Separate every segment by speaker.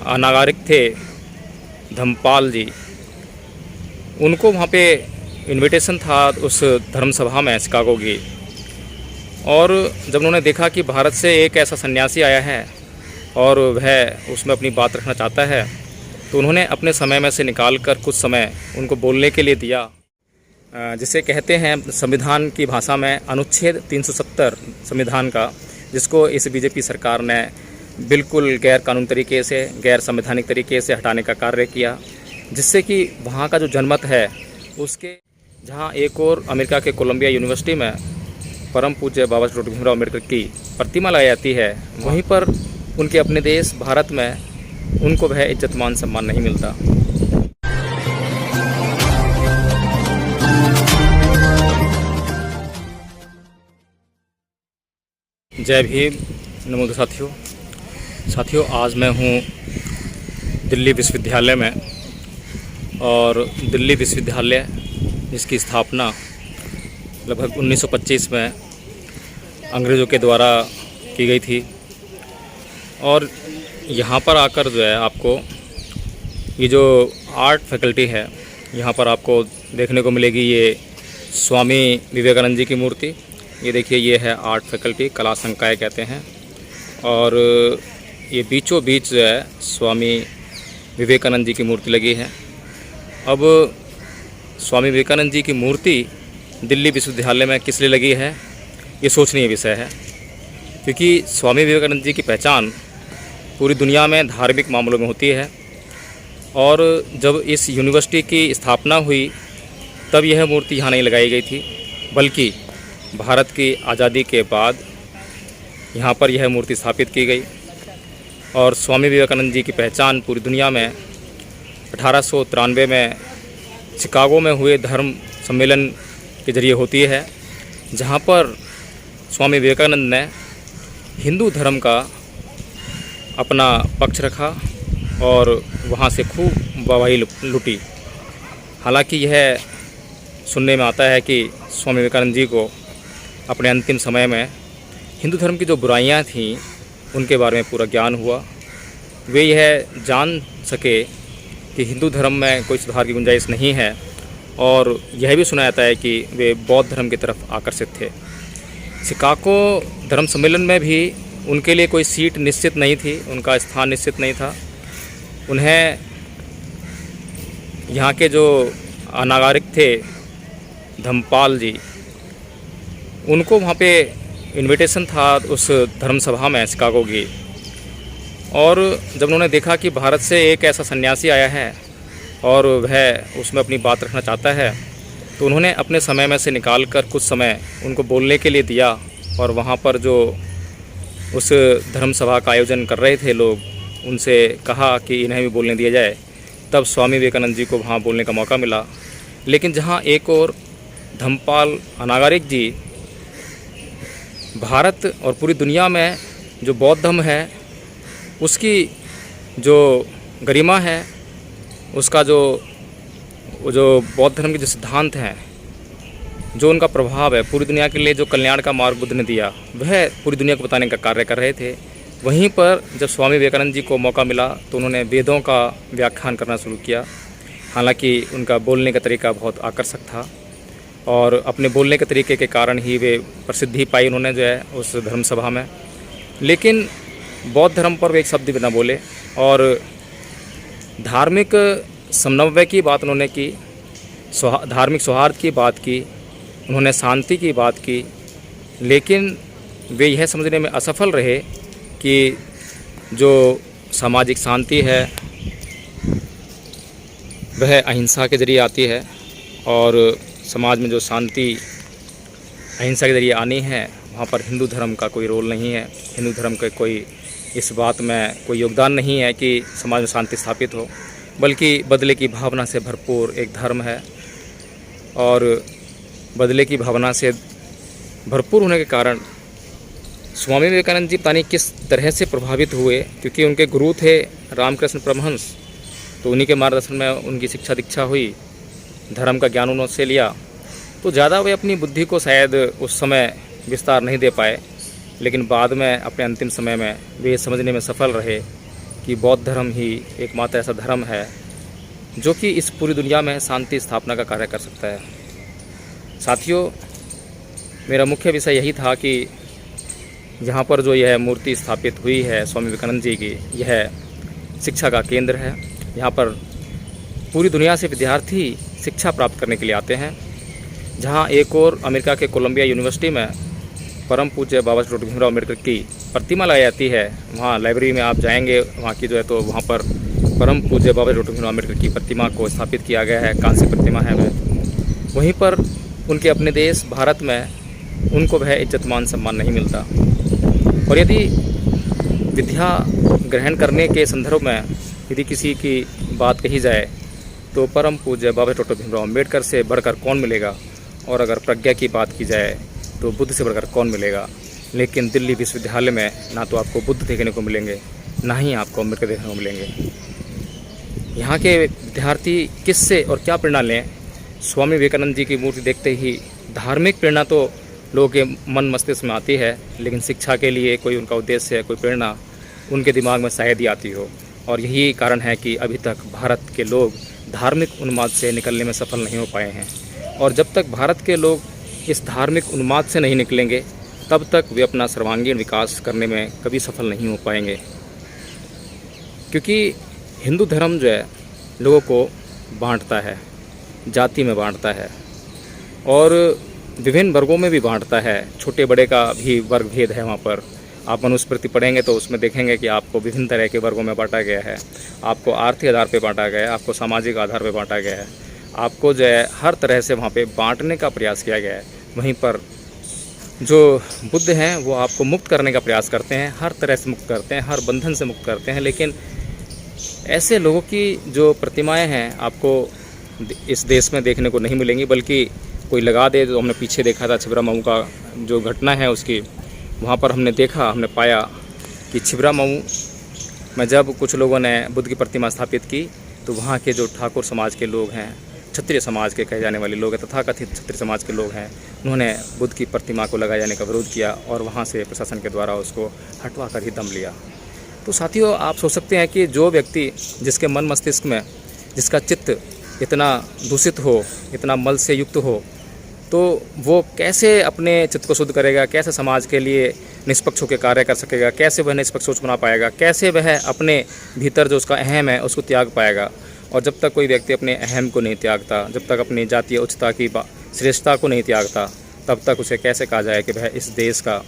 Speaker 1: अनागरिक थे धम्मपाल जी, उनको वहाँ पे इनविटेशन था उस धर्म सभा में शिकागो की। और जब उन्होंने देखा कि भारत से एक ऐसा सन्यासी आया है और वह उसमें अपनी बात रखना चाहता है, तो उन्होंने अपने समय में से निकाल कर कुछ समय उनको बोलने के लिए दिया। जिसे कहते हैं संविधान की भाषा में अनुच्छेद 370 संविधान का, जिसको इस बीजेपी सरकार ने बिल्कुल गैर कानूनी तरीके से, गैर संवैधानिक तरीके से हटाने का कार्य किया, जिससे कि वहाँ का जो जनमत है उसके, जहाँ एक और अमेरिका के कोलंबिया यूनिवर्सिटी में परम पूज्य बाबा डॉक्टर भीमराव अम्बेडकर की प्रतिमा लगाई जाती है, वहीं पर उनके अपने देश भारत में उनको वह इज्जत मान सम्मान नहीं मिलता। जय भीम, नमो साथियों, आज मैं हूँ दिल्ली विश्वविद्यालय में। और दिल्ली विश्वविद्यालय जिसकी स्थापना लगभग 1925 में अंग्रेज़ों के द्वारा की गई थी। और यहाँ पर आकर जो है आपको ये जो आर्ट फैकल्टी है, यहाँ पर आपको देखने को मिलेगी ये स्वामी विवेकानंद जी की मूर्ति। ये देखिए, ये है आर्ट फैकल्टी, कला संकाय कहते हैं। और ये बीचों बीच जो है स्वामी विवेकानंद जी की मूर्ति लगी है। अब स्वामी विवेकानंद जी की मूर्ति दिल्ली विश्वविद्यालय में किस लिए लगी है, ये सोचनीय विषय है, क्योंकि स्वामी विवेकानंद जी की पहचान पूरी दुनिया में धार्मिक मामलों में होती है। और जब इस यूनिवर्सिटी की स्थापना हुई तब यह मूर्ति यहाँ नहीं लगाई गई थी, बल्कि भारत की आज़ादी के बाद यहाँ पर यह मूर्ति स्थापित की गई। और स्वामी विवेकानंद जी की पहचान पूरी दुनिया में 1893 में शिकागो में हुए धर्म सम्मेलन के जरिए होती है, जहाँ पर स्वामी विवेकानंद ने हिंदू धर्म का अपना पक्ष रखा और वहाँ से खूब वाहवाही लुटी। हालांकि यह सुनने में आता है कि स्वामी विवेकानंद जी को अपने अंतिम समय में हिंदू धर्म की जो बुराइयां थीं उनके बारे में पूरा ज्ञान हुआ। वे यह जान सके कि हिंदू धर्म में कोई सुधार की गुंजाइश नहीं है, और यह भी सुना जाता है कि वे बौद्ध धर्म की तरफ आकर्षित थे। शिकागो धर्म सम्मेलन में भी उनके लिए कोई सीट निश्चित नहीं थी, उनका स्थान निश्चित नहीं था। उन्हें यहाँ के जो अनागरिक थे धम्मपाल जी, उनको वहाँ पे इनविटेशन था उस धर्म सभा में शिकागो की। और जब उन्होंने देखा कि भारत से एक ऐसा सन्यासी आया है और वह उसमें अपनी बात रखना चाहता है, तो उन्होंने अपने समय में से निकाल कर कुछ समय उनको बोलने के लिए दिया। और वहाँ पर जो उस धर्म सभा का आयोजन कर रहे थे लोग, उनसे कहा कि इन्हें भी बोलने दिया जाए। तब स्वामी विवेकानंद जी को वहाँ बोलने का मौका मिला। लेकिन जहाँ एक और धम्मपाल अनागरिक जी भारत और पूरी दुनिया में जो बौद्ध धर्म है उसकी जो गरिमा है, उसका जो बौद्ध धर्म के जो सिद्धांत हैं, जो उनका प्रभाव है पूरी दुनिया के लिए, जो कल्याण का मार्ग बुद्ध ने दिया, वह पूरी दुनिया को बताने का कार्य कर रहे थे। वहीं पर जब स्वामी विवेकानंद जी को मौका मिला तो उन्होंने वेदों का व्याख्यान करना शुरू किया। हालांकि उनका बोलने का तरीका बहुत आकर्षक था और अपने बोलने के तरीके के कारण ही वे प्रसिद्धि पाई उन्होंने जो है उस धर्म सभा में। लेकिन बौद्ध धर्म पर वे एक शब्द भी न बोले और धार्मिक समन्वय की बात उन्होंने की, धार्मिक सौहार्द की बात की, उन्होंने शांति की बात की। लेकिन वे यह समझने में असफल रहे कि जो सामाजिक शांति है वह अहिंसा के जरिए आती है, और समाज में जो शांति अहिंसा के जरिए आनी है, वहाँ पर हिंदू धर्म का कोई रोल नहीं है। हिंदू धर्म का कोई इस बात में कोई योगदान नहीं है कि समाज में शांति स्थापित हो, बल्कि बदले की भावना से भरपूर एक धर्म है। और बदले की भावना से भरपूर होने के कारण स्वामी विवेकानंद जी पता नहीं किस तरह से प्रभावित हुए, क्योंकि उनके गुरु थे रामकृष्ण परमहंस, तो उन्हीं के मार्गदर्शन में उनकी शिक्षा दीक्षा हुई, धर्म का ज्ञान उन्होंने लिया। तो ज़्यादा वे अपनी बुद्धि को शायद उस समय विस्तार नहीं दे पाए, लेकिन बाद में अपने अंतिम समय में वे समझने में सफल रहे कि बौद्ध धर्म ही एकमात्र ऐसा धर्म है जो कि इस पूरी दुनिया में शांति स्थापना का कार्य कर सकता है। साथियों, मेरा मुख्य विषय यही था कि यहाँ पर जो यह मूर्ति स्थापित हुई है स्वामी विवेकानंद जी की, यह शिक्षा का केंद्र है। यहाँ पर पूरी दुनिया से विद्यार्थी शिक्षा प्राप्त करने के लिए आते हैं। जहाँ एक और अमेरिका के कोलंबिया यूनिवर्सिटी में परम पूज्य बाबा डॉक्टर भीमराव अम्बेडकर की प्रतिमा लगाई जाती है। वहाँ लाइब्रेरी में आप जाएंगे, वहाँ की जो है तो वहाँ पर परम पूज्य बाबा डॉक्टर भीमराव अम्बेडकर की प्रतिमा को स्थापित किया गया है। कांस्य प्रतिमा है वह। वहीं पर उनके अपने देश भारत में उनको वह इज्जत मान सम्मान नहीं मिलता। और यदि विद्या ग्रहण करने के संदर्भ में यदि किसी की बात कही जाए तो परम पूज्य बाबा डॉक्टर भीमराव अम्बेडकर से बढ़कर कौन मिलेगा, और अगर प्रज्ञा की बात की जाए तो बुद्ध से बढ़कर कौन मिलेगा। लेकिन दिल्ली विश्वविद्यालय में ना तो आपको बुद्ध देखने को मिलेंगे, ना ही आपको अम्बेडकर देखने को मिलेंगे। यहाँ के विद्यार्थी किससे और क्या प्रेरणा लें? स्वामी विवेकानंद जी की मूर्ति देखते ही धार्मिक प्रेरणा तो लोगों के मन मस्तिष्क में आती है, लेकिन शिक्षा के लिए कोई उनका उद्देश्य है, कोई प्रेरणा उनके दिमाग में शायद ही आती हो। और यही कारण है कि अभी तक भारत के लोग धार्मिक उन्माद से निकलने में सफल नहीं हो पाए हैं। और जब तक भारत के लोग इस धार्मिक उन्माद से नहीं निकलेंगे, तब तक वे अपना सर्वांगीण विकास करने में कभी सफल नहीं हो पाएंगे। क्योंकि हिंदू धर्म जो है लोगों को बांटता है, जाति में बांटता है और विभिन्न वर्गों में भी बांटता है। छोटे बड़े का भी वर्ग भेद है। वहाँ पर आप मनुस्मृति पढ़ेंगे तो उसमें देखेंगे कि आपको विभिन्न तरह के वर्गों में बांटा गया है। आपको आर्थिक आधार पर बांटा गया है, आपको सामाजिक आधार पर बांटा गया है, आपको जो है हर तरह से वहाँ पे बांटने का प्रयास किया गया है। वहीं पर जो बुद्ध हैं वो आपको मुक्त करने का प्रयास करते हैं, हर तरह से मुक्त करते हैं, हर बंधन से मुक्त करते हैं। लेकिन ऐसे लोगों की जो प्रतिमाएं हैं आपको इस देश में देखने को नहीं मिलेंगी, बल्कि कोई लगा दे। तो हमने पीछे देखा था छिबरा मऊ का जो घटना है उसकी, वहाँ पर हमने पाया कि छिबरा मऊ में जब कुछ लोगों ने बुद्ध की प्रतिमा स्थापित की तो वहाँ के जो ठाकुर समाज के लोग हैं, क्षत्रिय समाज के कहे जाने वाले लोग हैं, तथाकथित क्षत्रिय समाज के लोग हैं, उन्होंने बुद्ध की प्रतिमा को लगाए जाने का विरोध किया और वहाँ से प्रशासन के द्वारा उसको हटवा कर ही दम लिया। तो साथियों, आप सोच सकते हैं कि जो व्यक्ति जिसके मन मस्तिष्क में जिसका चित्त इतना दूषित हो, इतना मल से युक्त हो, तो वो कैसे अपने चित्त को शुद्ध करेगा, कैसे समाज के लिए निष्पक्ष होकर कार्य कर सकेगा, कैसे वह निष्पक्ष सोच बना पाएगा, कैसे वह अपने भीतर जो उसका अहम है उसको त्याग पाएगा। और जब तक कोई व्यक्ति अपने अहम को नहीं त्यागता, जब तक अपनी जातीय उच्चता की श्रेष्ठता को नहीं त्यागता, तब तक उसे कैसे कहा जाए कि वह इस देश का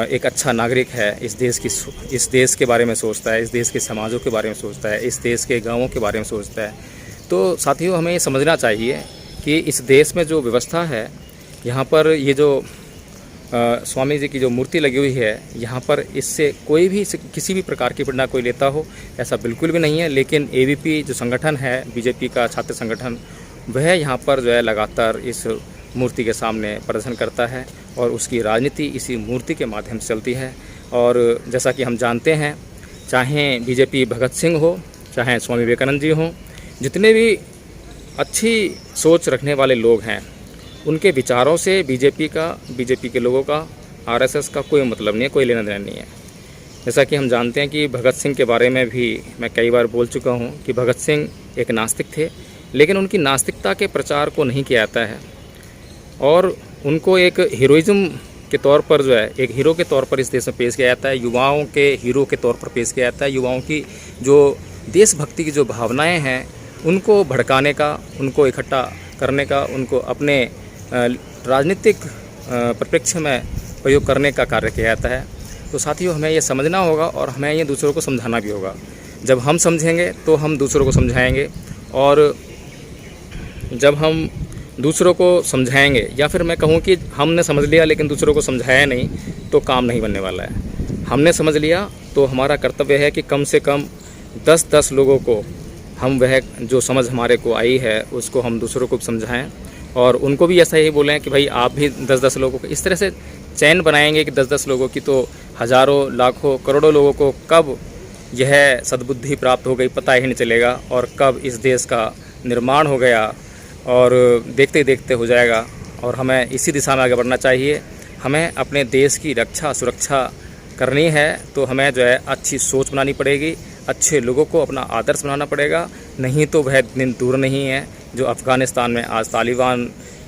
Speaker 1: एक अच्छा नागरिक है, इस देश के बारे में सोचता है, इस देश के समाजों के बारे में सोचता है, इस देश के गाँवों के बारे में सोचता है। तो साथियों, हमें ये समझना चाहिए कि इस देश में जो व्यवस्था है, यहाँ पर ये जो स्वामी जी की जो मूर्ति लगी हुई है, यहाँ पर इससे कोई भी किसी भी प्रकार की प्रेरणा कोई लेता हो, ऐसा बिल्कुल भी नहीं है। लेकिन एबीपी जो संगठन है, बीजेपी का छात्र संगठन, वह यहाँ पर जो है लगातार इस मूर्ति के सामने प्रदर्शन करता है और उसकी राजनीति इसी मूर्ति के माध्यम से चलती है। और जैसा कि हम जानते हैं, चाहे बीजेपी भगत सिंह हो, चाहे स्वामी विवेकानंद जी हों, जितने भी अच्छी सोच रखने वाले लोग हैं, उनके विचारों से बीजेपी के लोगों का, आरएसएस का कोई मतलब नहीं है, कोई लेना देना नहीं है। जैसा कि हम जानते हैं कि भगत सिंह के बारे में भी मैं कई बार बोल चुका हूं कि भगत सिंह एक नास्तिक थे, लेकिन उनकी नास्तिकता के प्रचार को नहीं किया जाता है और उनको एक हीरोइज्म के तौर पर जो है, एक हीरो के तौर पर इस देश में पेश किया जाता है, युवाओं के हीरो के तौर पर पेश किया जाता है। युवाओं की जो देशभक्ति की जो भावनाएँ हैं उनको भड़काने का, उनको इकट्ठा करने का, उनको अपने राजनीतिक परिप्रेक्ष्य में प्रयोग करने का कार्य किया जाता है। तो साथियों, हमें ये समझना होगा और हमें ये दूसरों को समझाना भी होगा। जब हम समझेंगे तो हम दूसरों को समझाएंगे, और जब हम दूसरों को समझाएंगे, या फिर मैं कहूँ कि हमने समझ लिया लेकिन दूसरों को समझाया नहीं, तो काम नहीं बनने वाला है। हमने समझ लिया तो हमारा कर्तव्य है कि कम से कम 10-10 लोगों को हम वह जो समझ हमारे को आई है उसको हम दूसरों को समझाएं, और उनको भी ऐसा ही बोलें कि भाई आप भी 10-10 लोगों को इस तरह से चैन बनाएंगे कि 10-10 लोगों की तो हज़ारों, लाखों, करोड़ों लोगों को कब यह सद्बुद्धि प्राप्त हो गई पता ही नहीं चलेगा, और कब इस देश का निर्माण हो गया और देखते देखते हो जाएगा। और हमें इसी दिशा में आगे बढ़ना चाहिए। हमें अपने देश की रक्षा सुरक्षा करनी है तो हमें जो है अच्छी सोच बनानी पड़ेगी, अच्छे लोगों को अपना आदर्श बनाना पड़ेगा, नहीं तो वह दिन दूर नहीं है जो अफ़गानिस्तान में आज तालिबान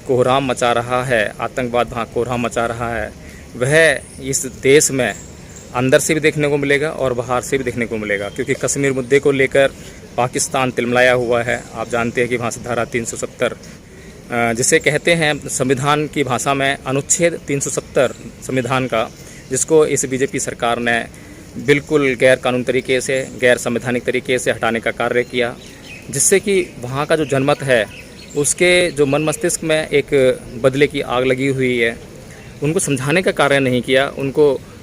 Speaker 1: कोहराम मचा रहा है, आतंकवाद वहाँ कोहराम मचा रहा है, वह इस देश में अंदर से भी देखने को मिलेगा और बाहर से भी देखने को मिलेगा। क्योंकि कश्मीर मुद्दे को लेकर पाकिस्तान तिलमिलाया हुआ है। आप जानते हैं कि वहाँ से धारा 370 जिसे कहते हैं संविधान की भाषा में अनुच्छेद 370 संविधान का, जिसको इस बीजेपी सरकार ने बिल्कुल गैर कानूनी तरीके से, गैर संवैधानिक तरीके से हटाने का कार्य किया, जिससे कि वहाँ का जो जनमत है उसके जो मन मस्तिष्क में एक बदले की आग लगी हुई है, उनको समझाने का कार्य नहीं किया,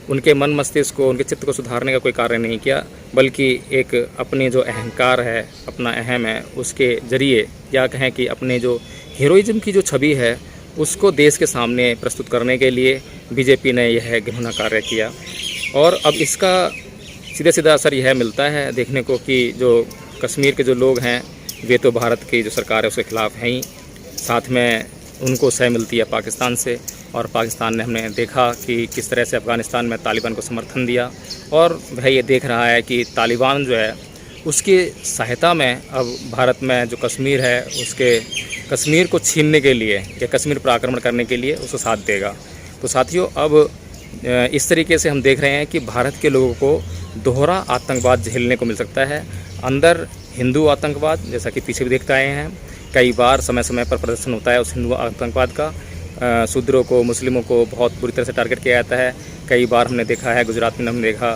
Speaker 1: उनके मन मस्तिष्क को, उनके चित्त को सुधारने का कोई कार्य नहीं किया, बल्कि एक अपने जो अहंकार है, अपना अहम है, उसके ज़रिए या कहें कि अपने जो हीरोइज्म की जो छवि है उसको देश के सामने प्रस्तुत करने के लिए बीजेपी ने यह घिनौना कार्य किया। और अब इसका सीधा सीधा असर यह मिलता है देखने को कि जो कश्मीर के जो लोग हैं वे तो भारत की जो सरकार है उसके ख़िलाफ़ हैं ही, साथ में उनको सह मिलती है पाकिस्तान से। और पाकिस्तान ने, हमने देखा कि किस तरह से अफ़गानिस्तान में तालिबान को समर्थन दिया, और वह ये देख रहा है कि तालिबान जो है उसकी सहायता में अब भारत में जो कश्मीर है उसके कश्मीर को छीनने के लिए या कश्मीर पर आक्रमण करने के लिए उसको साथ देगा। तो साथियों, अब इस तरीके से हम देख रहे हैं कि भारत के लोगों को दोहरा आतंकवाद झेलने को मिल सकता है। अंदर हिंदू आतंकवाद, जैसा कि पीछे भी देखते आए हैं, कई बार समय समय पर प्रदर्शन होता है उस हिंदू आतंकवाद का, शूद्रों को, मुस्लिमों को बहुत बुरी तरह से टारगेट किया जाता है। कई बार हमने देखा है, गुजरात में हमने देखा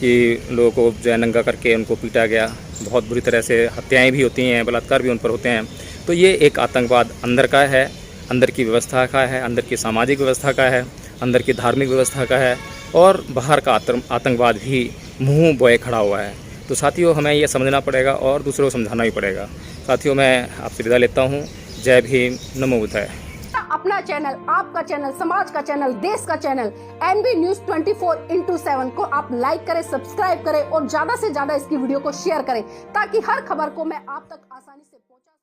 Speaker 1: कि लोगों को जो नंगा करके उनको पीटा गया, बहुत बुरी तरह से हत्याएं भी होती हैं, बलात्कार भी उन पर होते हैं। तो ये एक आतंकवाद अंदर का है, अंदर की व्यवस्था का है, अंदर की सामाजिक व्यवस्था का है, अंदर की धार्मिक व्यवस्था का है, और बाहर का आतंकवाद भी मुँह बोए खड़ा हुआ है। तो साथियों, हमें ये समझना पड़ेगा और दूसरों को समझाना भी पड़ेगा। साथियों, मैं आपसे विदा लेता हूँ। जय भीम, नमो बुद्धाय।
Speaker 2: अपना चैनल, आपका चैनल, समाज का चैनल, देश का चैनल NB News 24/7 को आप लाइक करें, सब्सक्राइब करें और ज्यादा से ज्यादा इसकी वीडियो को शेयर करें, ताकि हर खबर को मैं आप तक आसानी से पहुंचा